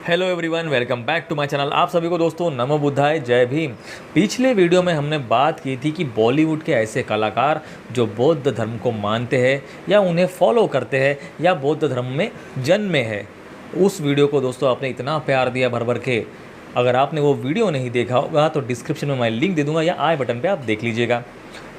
Hello everyone, welcome back to my channel. आप सभी को दोस्तों नमो बुद्धाय, जय भीम। पिछले वीडियो में हमने बात की थी कि बॉलीवुड के ऐसे कलाकार जो बौद्ध धर्म को मानते हैं या उन्हें फॉलो करते हैं या बौद्ध धर्म में जन्मे हैं। उस वीडियो को दोस्तों आपने इतना प्यार दिया भर भर के। अगर आपने वो वीडियो नहीं देखा होगा तो डिस्क्रिप्शन में मैं लिंक दे दूँगा या आई बटन पर आप देख लीजिएगा।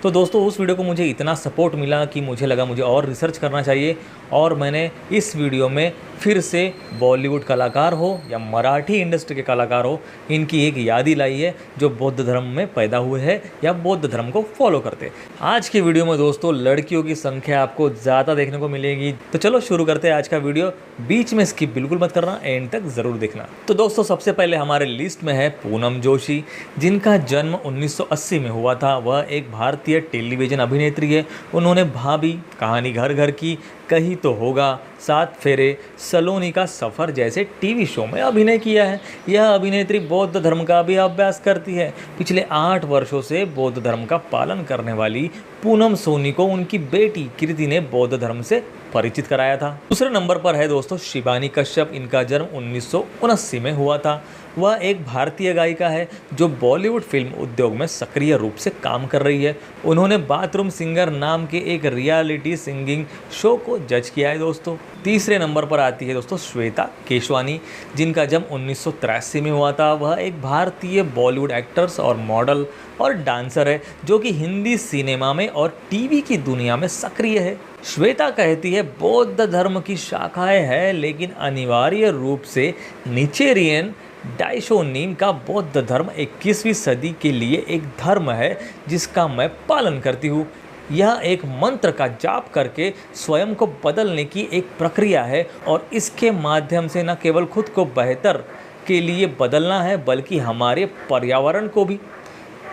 तो दोस्तों उस वीडियो को मुझे इतना सपोर्ट मिला कि मुझे लगा मुझे और रिसर्च करना चाहिए और मैंने इस वीडियो में फिर से बॉलीवुड कलाकार हो या मराठी इंडस्ट्री के कलाकार हो, इनकी एक यादी लाई है जो बौद्ध धर्म में पैदा हुए हैं या बौद्ध धर्म को फॉलो करते हैं। आज की वीडियो में दोस्तों लड़कियों की संख्या आपको ज़्यादा देखने को मिलेगी। तो चलो शुरू करते हैं आज का वीडियो। बीच में स्किप बिल्कुल मत करना, एंड तक ज़रूर देखना। तो दोस्तों सबसे पहले हमारे लिस्ट में है पूनम जोशी, जिनका जन्म 1980 में हुआ था। वह एक भारतीय टेलीविज़न अभिनेत्री है। उन्होंने भाभी, कहानी घर घर की, कहीं तो होगा, सात फेरे, सलोनी का सफ़र जैसे टीवी शो में अभिनय किया है। यह अभिनेत्री बौद्ध धर्म का भी अभ्यास करती है। पिछले 8 वर्षों से बौद्ध धर्म का पालन करने वाली पूनम सोनी को उनकी बेटी कृति ने बौद्ध धर्म से परिचित कराया था। दूसरे नंबर पर है दोस्तों शिबानी कश्यप। इनका जन्म 1979 में हुआ था। वह एक भारतीय गायिका है जो बॉलीवुड फिल्म उद्योग में सक्रिय रूप से काम कर रही है। उन्होंने बाथरूम सिंगर नाम के एक रियलिटी सिंगिंग शो को जज किया है दोस्तों। तीसरे नंबर पर आती है दोस्तों श्वेता केशवानी, जिनका जन्म 1983 में हुआ था। वह एक भारतीय बॉलीवुड एक्टर्स और मॉडल और डांसर है जो कि हिंदी सिनेमा में और टीवी की दुनिया में सक्रिय है। श्वेता कहती है बौद्ध धर्म की शाखाएं हैं, लेकिन अनिवार्य रूप से निचेरियन डाइशोनिन का बौद्ध धर्म 21वीं सदी के लिए एक धर्म है जिसका मैं पालन करती हूँ। यह एक मंत्र का जाप करके स्वयं को बदलने की एक प्रक्रिया है और इसके माध्यम से न केवल खुद को बेहतर के लिए बदलना है बल्कि हमारे पर्यावरण को भी।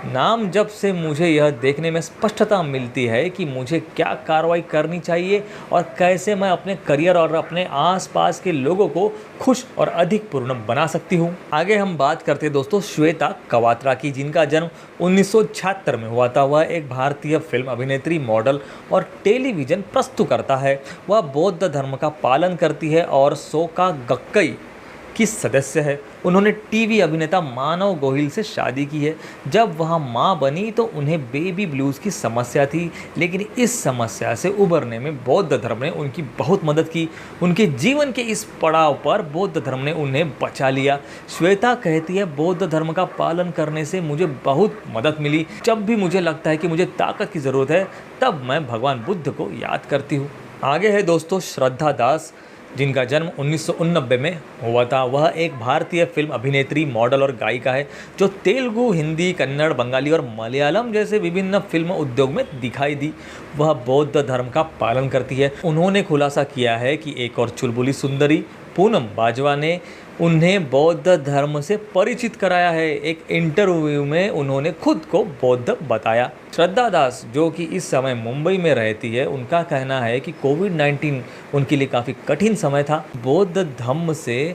नाम जब से मुझे यह देखने में स्पष्टता मिलती है कि मुझे क्या कार्रवाई करनी चाहिए और कैसे मैं अपने करियर और अपने आसपास के लोगों को खुश और अधिक पूर्ण बना सकती हूँ। आगे हम बात करते हैं दोस्तों श्वेता कवात्रा की, जिनका जन्म 1976 में हुआ था। वह एक भारतीय फिल्म अभिनेत्री, मॉडल और टेलीविज़न प्रस्तुतकर्ता है। वह बौद्ध धर्म का पालन करती है और सोका गक्कई की सदस्य है। उन्होंने टीवी अभिनेता मानव गोहिल से शादी की है। जब वह मां बनी तो उन्हें बेबी ब्लूज़ की समस्या थी, लेकिन इस समस्या से उबरने में बौद्ध धर्म ने उनकी बहुत मदद की। उनके जीवन के इस पड़ाव पर बौद्ध धर्म ने उन्हें बचा लिया। श्वेता कहती है बौद्ध धर्म का पालन करने से मुझे बहुत मदद मिली। जब भी मुझे लगता है कि मुझे ताकत की ज़रूरत है तब मैं भगवान बुद्ध को याद करती हूँ। आगे है दोस्तों श्रद्धा दास, जिनका जन्म 1989 में हुआ था। वह एक भारतीय फिल्म अभिनेत्री, मॉडल और गायिका है जो तेलुगु, हिंदी, कन्नड़, बंगाली और मलयालम जैसे विभिन्न फिल्म उद्योग में दिखाई दी। वह बौद्ध धर्म का पालन करती है। उन्होंने खुलासा किया है कि एक और चुलबुली सुंदरी पूनम बाजवा ने उन्हें बौद्ध धर्म से परिचित कराया है। एक इंटरव्यू में उन्होंने खुद को बौद्ध बताया। श्रद्धा दास, जो कि इस समय मुंबई में रहती है, उनका कहना है कि कोविड-19 उनके लिए काफ़ी कठिन समय था। बौद्ध धर्म से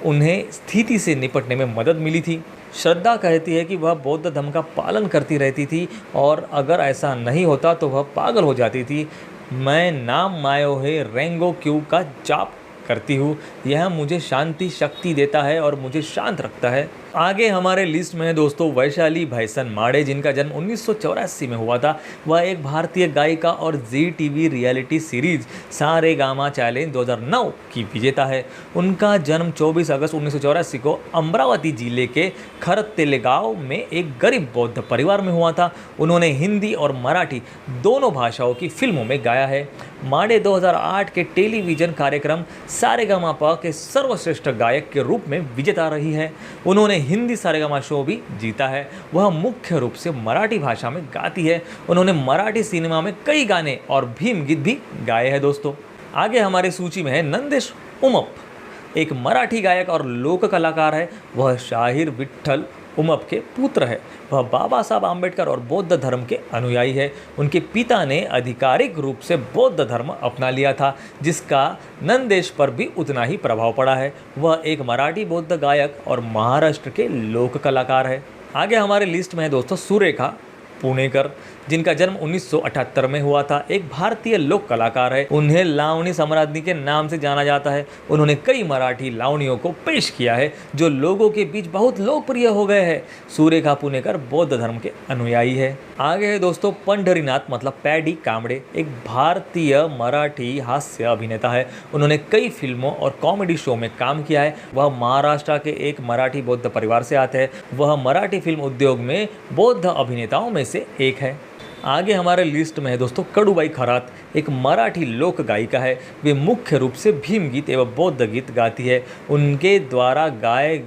उन्हें स्थिति से निपटने में मदद मिली थी। श्रद्धा कहती है कि वह बौद्ध धर्म का पालन करती रहती थी और अगर ऐसा नहीं होता तो वह पागल हो जाती थी। मैं नाम मायोहे रेंगो क्यू का जाप करती हूँ। यह मुझे शांति शक्ति देता है और मुझे शांत रखता है। आगे हमारे लिस्ट में है दोस्तों वैशाली भैसन माड़े, जिनका जन्म 1984 में हुआ था। वह एक भारतीय गायिका और Zee TV reality series Sa Re Ga Ma challenge 2009 की विजेता है। उनका जन्म 24 अगस्त 1984 को अमरावती जिले के खरतेलेगांव में एक गरीब बौद्ध परिवार में हुआ था। उन्होंने हिंदी और मराठी दोनों भाषाओं की फिल्मों में गाया है। माड़े 2008 के टेलीविज़न कार्यक्रम सारेगामापा के सर्वश्रेष्ठ गायक के रूप में विजेता रही है। उन्होंने हिंदी सारेगामा शो भी जीता है। वह मुख्य रूप से मराठी भाषा में गाती है। उन्होंने मराठी सिनेमा में कई गाने और भीम गीत भी गाए हैं दोस्तों। आगे हमारी सूची में है नंदेश उमप, एक मराठी गायक और लोक कलाकार है। वह शाहीर विठ्ठल उमप के पुत्र है। वह बाबा साहब आम्बेडकर और बौद्ध धर्म के अनुयायी है। उनके पिता ने आधिकारिक रूप से बौद्ध धर्म अपना लिया था, जिसका नंदेश पर भी उतना ही प्रभाव पड़ा है। वह एक मराठी बौद्ध गायक और महाराष्ट्र के लोक कलाकार है। आगे हमारे लिस्ट में है दोस्तों सुरेखा पुणेकर, जिनका जन्म 1978 में हुआ था, एक भारतीय लोक कलाकार है। उन्हें लावणी सम्राज्ञी के नाम से जाना जाता है। उन्होंने कई मराठी लावणियों को पेश किया है जो लोगों के बीच बहुत लोकप्रिय हो गए हैं। सुरेखा पुणेकर बौद्ध धर्म के अनुयायी है। आगे है दोस्तों पंढरीनाथ मतलब पैडी कांबळे, एक भारतीय मराठी हास्य अभिनेता है। उन्होंने कई फिल्मों और कॉमेडी शो में काम किया है। वह महाराष्ट्र के एक मराठी बौद्ध परिवार से आते हैं। वह मराठी फिल्म उद्योग में बौद्ध अभिनेताओं में से एक है। आगे हमारे लिस्ट में है दोस्तों कडूबाई खरात, एक मराठी लोक गायिका है। वे मुख्य रूप से भीम गीत एवं बौद्ध गीत गाती है। उनके द्वारा गाए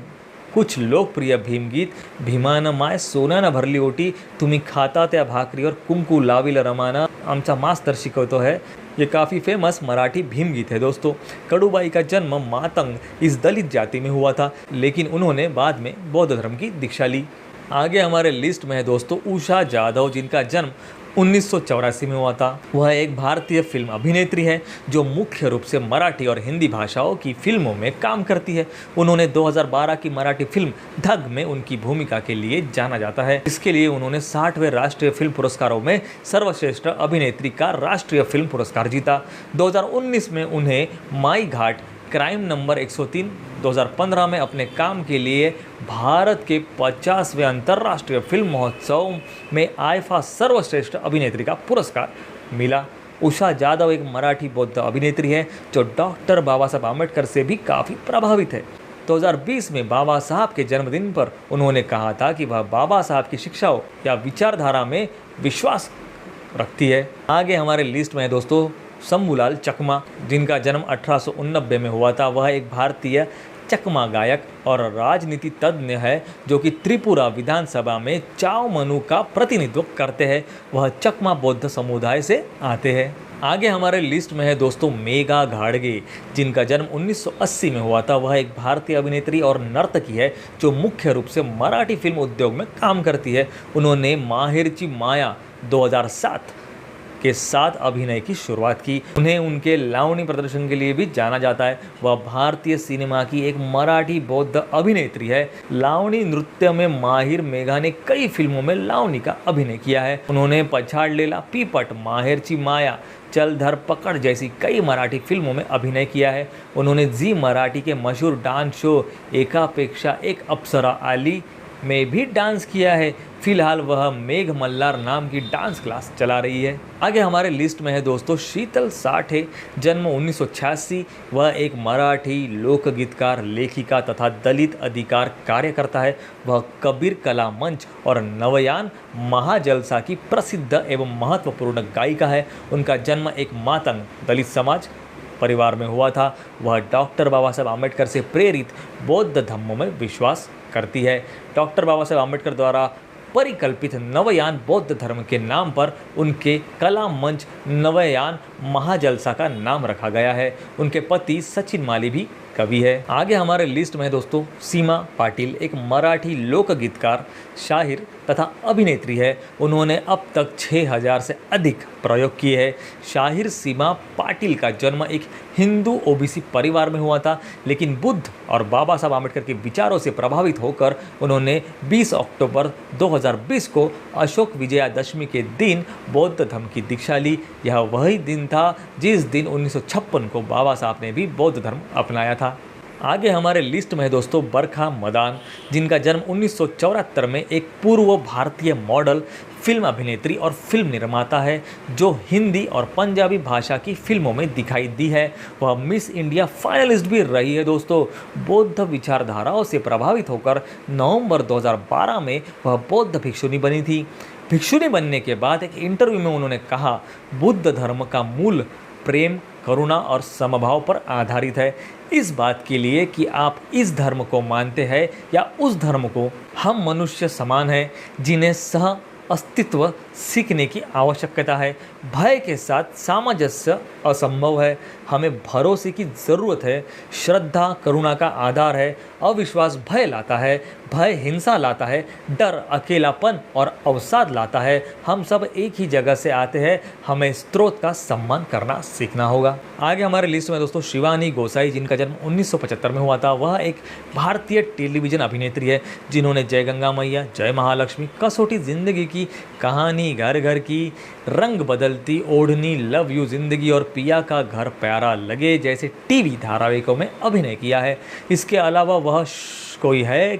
कुछ लोकप्रिय भीम गीत भीमान माय सोन्यानं भरली ओटी, तुम्ही खाता त्या भाकरी और कुंकू लाविल रमाना, आमचा मास्तर शिकवतो है, ये काफ़ी फेमस मराठी भीम गीत है दोस्तों। कडूबाई का जन्म मातंग इस दलित जाति में हुआ था, लेकिन उन्होंने बाद में बौद्ध धर्म की दीक्षा ली। आगे हमारे लिस्ट में है दोस्तों उषा जाधव, जिनका जन्म 1984 में हुआ था। वह एक भारतीय फिल्म अभिनेत्री है जो मुख्य रूप से मराठी और हिंदी भाषाओं की फिल्मों में काम करती है। उन्होंने 2012 की मराठी फिल्म धग में उनकी भूमिका के लिए जाना जाता है। इसके लिए उन्होंने 60वें राष्ट्रीय फिल्म पुरस्कारों में सर्वश्रेष्ठ अभिनेत्री का राष्ट्रीय फिल्म पुरस्कार जीता। 2019 में उन्हें माई घाट क्राइम नंबर 103 2015 में अपने काम के लिए भारत के 50वें अंतर्राष्ट्रीय फिल्म महोत्सव में आईफा सर्वश्रेष्ठ अभिनेत्री का पुरस्कार मिला। उषा जाधव एक मराठी बौद्ध अभिनेत्री है जो डॉक्टर बाबा साहब आम्बेडकर से भी काफ़ी प्रभावित है। 2020 में बाबा साहब के जन्मदिन पर उन्होंने कहा था कि वह बाबा साहब की शिक्षाओं या विचारधारा में विश्वास रखती है। आगे हमारे लिस्ट में है दोस्तों शंभूलाल चकमा, जिनका जन्म 1889 में हुआ था। वह एक भारतीय चकमा गायक और राजनीति तज्ञ है जो कि त्रिपुरा विधानसभा में चाव मनु का प्रतिनिधित्व करते हैं। वह चकमा बौद्ध समुदाय से आते हैं। आगे हमारे लिस्ट में है दोस्तों मेघा घाडगे, जिनका जन्म 1980 में हुआ था। वह एक भारतीय अभिनेत्री और नर्तकी है जो मुख्य रूप से मराठी फिल्म उद्योग में काम करती है। उन्होंने माहेरची माया 2007 के साथ अभिनय की शुरुआत की। उन्हें उनके लावणी प्रदर्शन के लिए भी जाना जाता है। वह भारतीय सिनेमा की एक मराठी बौद्ध अभिनेत्री है। लावणी नृत्य में माहिर मेघा ने कई फिल्मों में लावणी का अभिनय किया है। उन्होंने पछाडलेला पीपट, माहेरची माया, चल धर पकड़ जैसी कई मराठी फिल्मों में अभिनय किया है। उन्होंने जी मराठी के मशहूर डांस शो एकापेक्षा एक अप्सरा आली में भी डांस किया है। फिलहाल वह मेघ मल्हार नाम की डांस क्लास चला रही है। आगे हमारे लिस्ट में है दोस्तों शीतल साठे, जन्म 1986। वह एक मराठी लोकगीतकार, लेखिका तथा दलित अधिकार कार्यकर्ता है। वह कबीर कला मंच और नवयान महाजलसा की प्रसिद्ध एवं महत्वपूर्ण गायिका है। उनका जन्म एक मातंग दलित समाज परिवार में हुआ था। वह डॉक्टर बाबा साहब आम्बेडकर से प्रेरित बौद्ध धर्मों में विश्वास करती है। डॉक्टर बाबा साहब आम्बेडकर द्वारा परिकल्पित नवयान बौद्ध धर्म के नाम पर उनके कला मंच नवयान महाजलसा का नाम रखा गया है। उनके पति सचिन माली भी कवि है। आगे हमारे लिस्ट में है दोस्तों सीमा पाटिल, एक मराठी लोक गीतकार, शायर तथा अभिनेत्री है। उन्होंने अब तक 6000 से अधिक प्रयोग किए हैं। शायर सीमा पाटिल का जन्म एक हिंदू ओबीसी परिवार में हुआ था, लेकिन बुद्ध और बाबा साहब आम्बेडकर के विचारों से प्रभावित होकर उन्होंने 20 अक्टूबर 2020 को अशोक विजयादशमी के दिन बौद्ध धर्म की दीक्षा ली। यह वही दिन था जिस दिन 1956 को बाबा साहब ने भी बौद्ध धर्म अपनाया था। आगे हमारे लिस्ट में है दोस्तों बरखा मदान, जिनका जन्म 1974 में एक पूर्व भारतीय मॉडल, फिल्म अभिनेत्री और फिल्म निर्माता है जो हिंदी और पंजाबी भाषा की फिल्मों में दिखाई दी है। वह मिस इंडिया फाइनलिस्ट भी रही है दोस्तों। बौद्ध विचारधाराओं से प्रभावित होकर नवंबर 2012 में वह बौद्ध भिक्षुनी बनी थी। भिक्षुनी बनने के बाद एक इंटरव्यू में उन्होंने कहा, बुद्ध धर्म का मूल प्रेम, करुणा और समभाव पर आधारित है। इस बात के लिए कि आप इस धर्म को मानते हैं या उस धर्म को, हम मनुष्य समान हैं जिन्हें सह अस्तित्व सीखने की आवश्यकता है। भय के साथ सामंजस्य असंभव है। हमें भरोसे की ज़रूरत है। श्रद्धा करुणा का आधार है। अविश्वास भय लाता है। भय हिंसा लाता है। डर अकेलापन और अवसाद लाता है। हम सब एक ही जगह से आते हैं। हमें स्रोत का सम्मान करना सीखना होगा। आगे हमारे लिस्ट में दोस्तों शिवानी गोसाई, जिनका जन्म 1975 में हुआ था। वह एक भारतीय टेलीविजन अभिनेत्री है जिन्होंने जय गंगा मैया, जय महालक्ष्मी, कसौटी जिंदगी की, कहानी घर घर की, रंग बदलती ओढ़नी, लव यू जिंदगी और पिया का घर प्यारा लगे जैसे टीवी धारावाहिकों में अभिनय किया है। इसके अलावा वह कोई है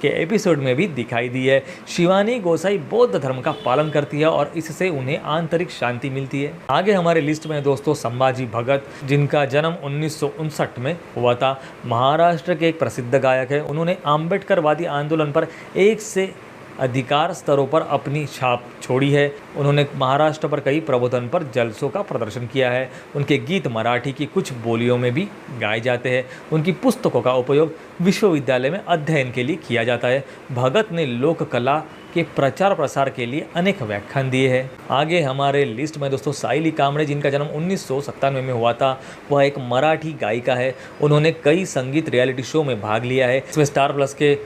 के एपिसोड में भी दिखाई दी है। शिवानी गोसाई बौद्ध धर्म का पालन करती है और इससे उन्हें आंतरिक शांति मिलती है। आगे हमारे लिस्ट में दोस्तों संभाजी भगत, जिनका जन्म 1959 में हुआ था। महाराष्ट्र के एक प्रसिद्ध गायक है। उन्होंने आम्बेडकरवादी आंदोलन पर एक से अधिकार स्तरों पर अपनी छाप छोड़ी है। उन्होंने महाराष्ट्र पर कई प्रबोधन पर जलसों का प्रदर्शन किया है। उनके गीत मराठी की कुछ बोलियों में भी गाए जाते हैं। उनकी पुस्तकों का उपयोग विश्वविद्यालय में अध्ययन के लिए किया जाता है। भगत ने लोक कला के प्रचार प्रसार के लिए अनेक व्याख्यान दिए हैं। आगे हमारे लिस्ट में दोस्तों सायली कांबळे, जिनका जन्म 1997 में हुआ था। वह एक मराठी गायिका है। उन्होंने कई संगीत रियलिटी शो में भाग लिया है। इसमें स्टार प्लस के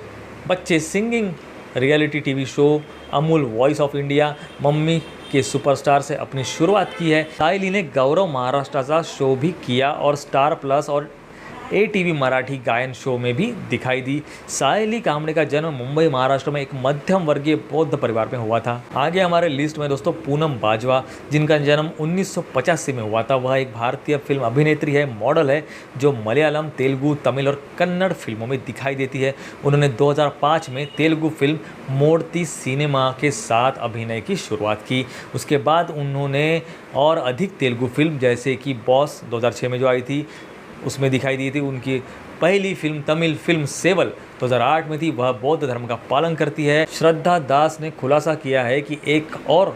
बच्चे singing reality TV show, Amul voice of India, mummy के सुपरस्टार से अपनी शुरुआत की है। सायली ने गौरव महाराष्ट्राचा शो भी किया और स्टार प्लस और ATV मराठी गायन शो में भी दिखाई दी। सायली कांबळे का जन्म मुंबई महाराष्ट्र में एक मध्यम वर्गीय बौद्ध परिवार में हुआ था। आगे हमारे लिस्ट में दोस्तों पूनम बाजवा, जिनका जन्म 1985 में हुआ था। वह एक भारतीय फिल्म अभिनेत्री है, मॉडल है, जो मलयालम, तेलुगु, तमिल और कन्नड़ फिल्मों में दिखाई देती है। उन्होंने 2005 में तेलुगु फिल्म मोड़ती सिनेमा के साथ अभिनय की शुरुआत की। उसके बाद उन्होंने और अधिक तेलुगु फिल्म जैसे कि बॉस 2006 में जो आई थी उसमें दिखाई दी थी। उनकी पहली फिल्म तमिल फिल्म सेवल 2008 में थी। वह बौद्ध धर्म का पालन करती है। श्रद्धा दास ने खुलासा किया है कि एक और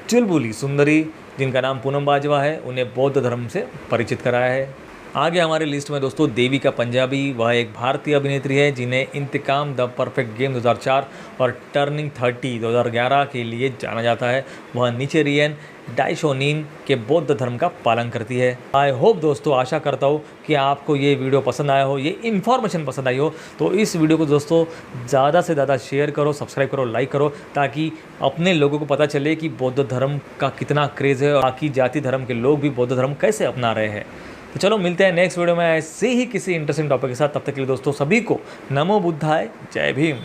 चुलबुली सुंदरी, जिनका नाम पूनम बाजवा है, उन्हें बौद्ध धर्म से परिचित कराया है। आगे हमारे लिस्ट में दोस्तों देविका पंजाबी, वह एक भारतीय अभिनेत्री है जिन्हें इंतकाम, द परफेक्ट गेम 2004 और टर्निंग 30 2011 के लिए जाना जाता है। वह नीचेरियन डाइशोनिन के बौद्ध धर्म का पालन करती है। आई होप दोस्तों, आशा करता हूँ कि आपको ये वीडियो पसंद आया हो, ये इन्फॉर्मेशन पसंद आई हो। तो इस वीडियो को दोस्तों ज़्यादा से ज़्यादा शेयर करो, सब्सक्राइब करो, लाइक करो, ताकि अपने लोगों को पता चले कि बौद्ध धर्म का कितना क्रेज़ है और बाकी जाति धर्म के लोग भी बौद्ध धर्म कैसे अपना रहे हैं। तो चलो मिलते हैं नेक्स्ट वीडियो में ऐसे ही किसी इंटरेस्टिंग टॉपिक के साथ। तब तक के लिए दोस्तों सभी को नमो बुद्धाय, जय भीम।